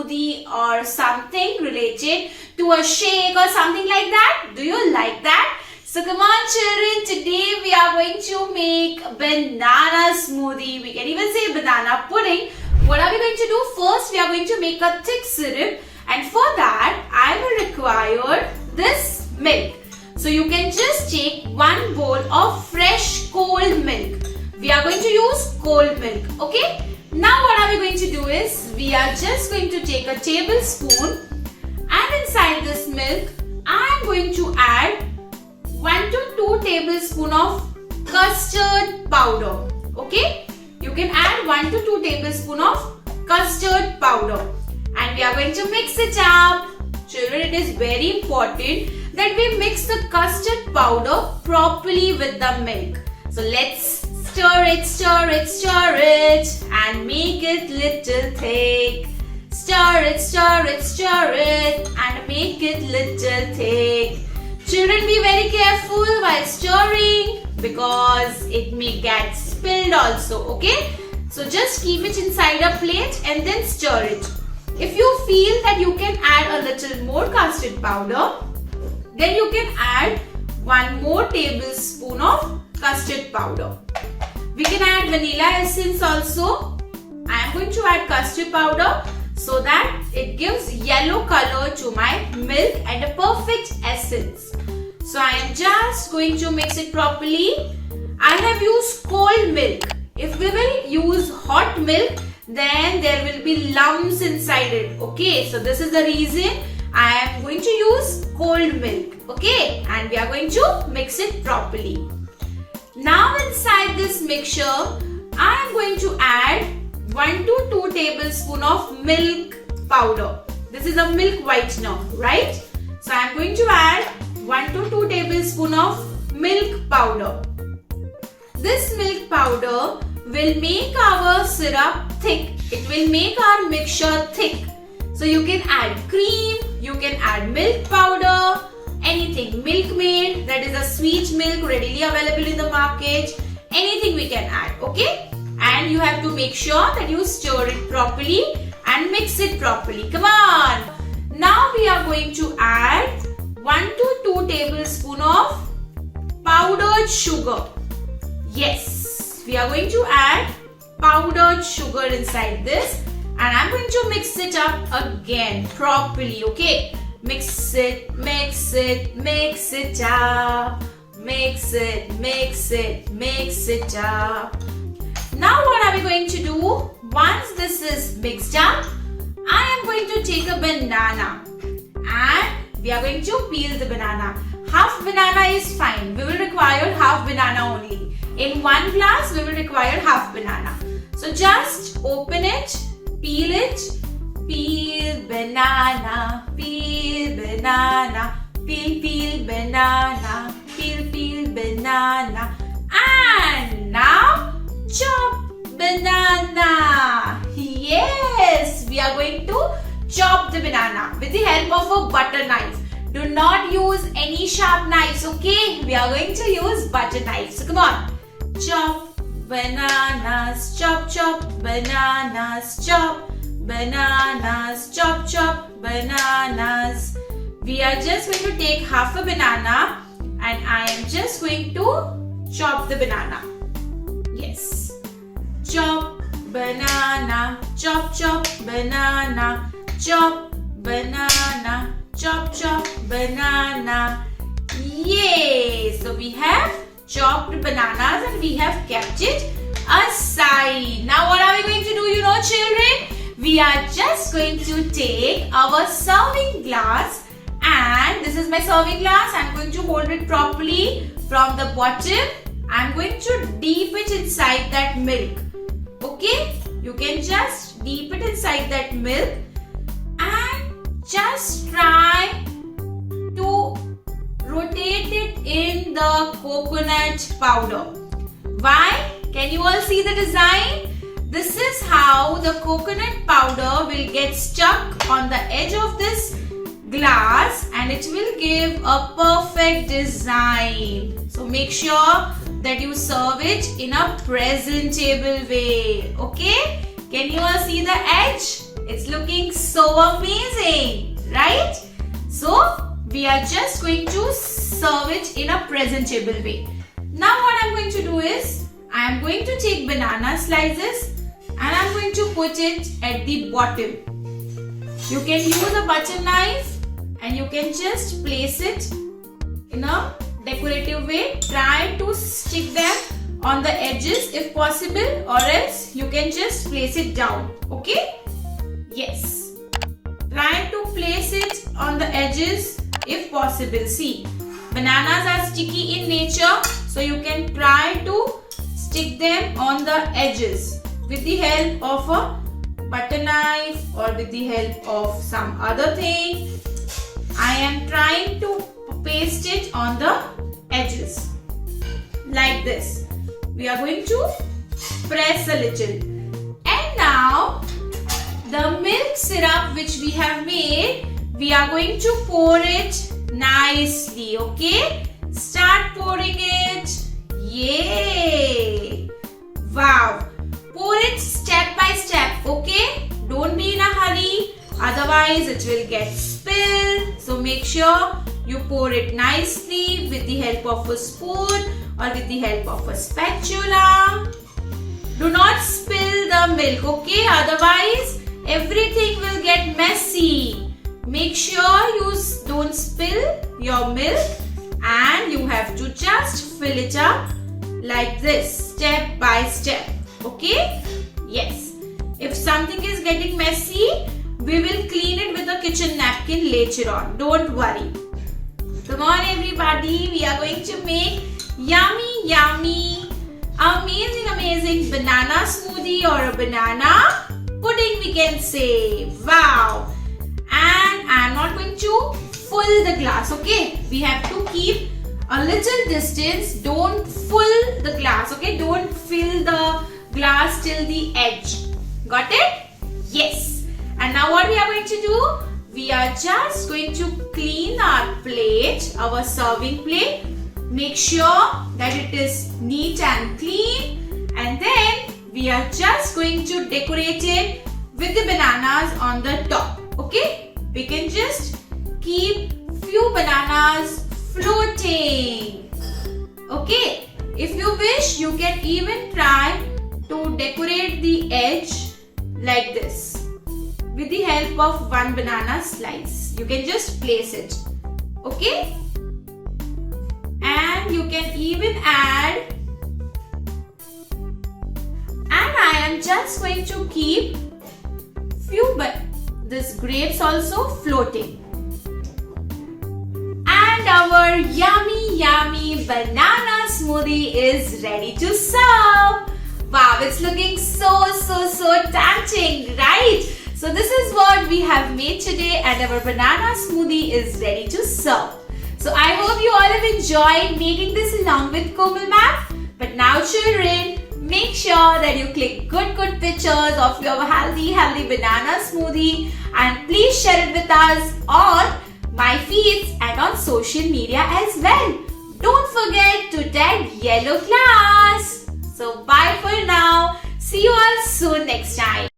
smoothie or something related to a shake or something like that? Do you like that? So come on children, today we are going to make banana smoothie. We can even say banana pudding. What are we going to do? First we are going to make a thick syrup, and for that I will require this milk. So you can just take 1 bowl of fresh cold milk. We are going to use cold milk, okay? Now what are we going to do is, we are just going to take a tablespoon, and inside this milk I am going to add 1 to 2 tablespoons of custard powder, okay? You can add 1 to 2 tablespoons of custard powder, and we are going to mix it up. Children, it is very important that we mix the custard powder properly with the milk. So let's stir it and make it little thick. Stir it and make it little thick. Children, be very careful while stirring because it may get spilled also, okay? So just keep it inside a plate and then stir it. If you feel that you can add a little more custard powder, then you can add 1 more tablespoon of custard powder. We can add vanilla essence also. I am going to add custard powder so that it gives yellow color to my milk and a perfect essence. So I am just going to mix it properly. I have used cold milk. If we will use hot milk, then there will be lumps inside it. Okay, so this is the reason I am going to use cold milk. Okay, and we are going to mix it properly. Now inside this mixture, I am going to add 1 to 2 tablespoons of milk powder. This is a milk whitener, right? So I am going to add 1 to 2 tablespoons of milk powder. This milk powder will make our syrup thick. It will make our mixture thick. So you can add cream, you can add milk powder, anything, Milkmaid, that is a sweet milk readily available in the market, anything we can add, okay? And you have to make sure that you stir it properly and mix it properly. Come on! Now we are going to add 1 to 2 tablespoons of powdered sugar. Yes, we are going to add powdered sugar inside this, and I'm going to mix it up again properly, okay? Mix it up. Mix it up. Now what are we going to do? Once this is mixed up, I am going to take a banana and we are going to peel the banana. Half banana is fine. We will require half banana only. In 1 glass, we will require half banana. So just open it, peel it, peel banana, peel banana, peel banana, peel banana, and now chop banana. Yes, we are going to chop the banana with the help of a butter knife. Do not use any sharp knives, okay? We are going to use butter knives. So come on. Chop bananas, chop bananas, chop bananas, chop bananas. We are just going to take half a banana and I am just going to chop the banana. Yes. Chop banana, chop banana, chop banana, chop banana. Yay! So we have chopped bananas and we have kept it aside. Now what are we going to do, you know children? We are just going to take our serving glass, and this is my serving glass. I am going to hold it properly from the bottom. I am going to dip it inside that milk. Okay? You can just dip it inside that milk and just try to rotate it in the coconut powder. Why? Can you all see the design? This is how the coconut powder will get stuck on the edge of this glass and it will give a perfect design. So make sure that you serve it in a presentable way. Okay? Can you all see the edge? It's looking so amazing, right? So we are just going to serve it in a presentable way. Now what I'm going to do is, I am going to take banana slices and I'm going to put it at the bottom. You can use a butter knife and you can just place it in a decorative way. Try to stick them on the edges if possible, or else you can just place it down. Okay? Yes. Try to place it on the edges if possible. See, bananas are sticky in nature, so you can try to stick them on the edges with the help of a butter knife or with the help of some other thing. I am trying to paste it on the edges like this. We are going to press a little. And now the milk syrup which we have made, we are going to pour it nicely. Okay? Start pouring it. Yay! Wow! Pour it step by step. Okay? Don't be in a hurry. Otherwise it will get spilled. So make sure you pour it nicely with the help of a spoon or with the help of a spatula. Do not spill the milk, okay? Otherwise, everything will get messy. Make sure you don't spill your milk, and you have to just fill it up like this, step by step, okay? Yes. If something is getting messy, we will clean it with a kitchen napkin later on. Don't worry. Come on everybody, we are going to make yummy, amazing banana smoothie or a banana pudding, we can say. Wow! And I am not going to fill the glass, okay? We have to keep a little distance. Don't fill the glass, okay? Don't fill the glass till the edge. Got it? Yes. And now what we are going to do? We are just going to clean our plate, our serving plate. Make sure that it is neat and clean. And then we are just going to decorate it with the bananas on the top. Okay? We can just keep few bananas floating. Okay? If you wish, you can even try to decorate the edge like this with the help of one banana slice. You can just place it. Okay? And you can even add, and I am just going to keep few this grapes also floating. And our yummy banana smoothie is ready to serve. Wow, it's looking so tempting, right? So this is what we have made today, and our banana smoothie is ready to serve. So I hope you all have enjoyed making this along with Komal ma'am. But now children, make sure that you click good pictures of your healthy banana smoothie, and please share it with us on my feeds and on social media as well. Don't forget to tag Yellow Class. So bye for now. See you all soon next time.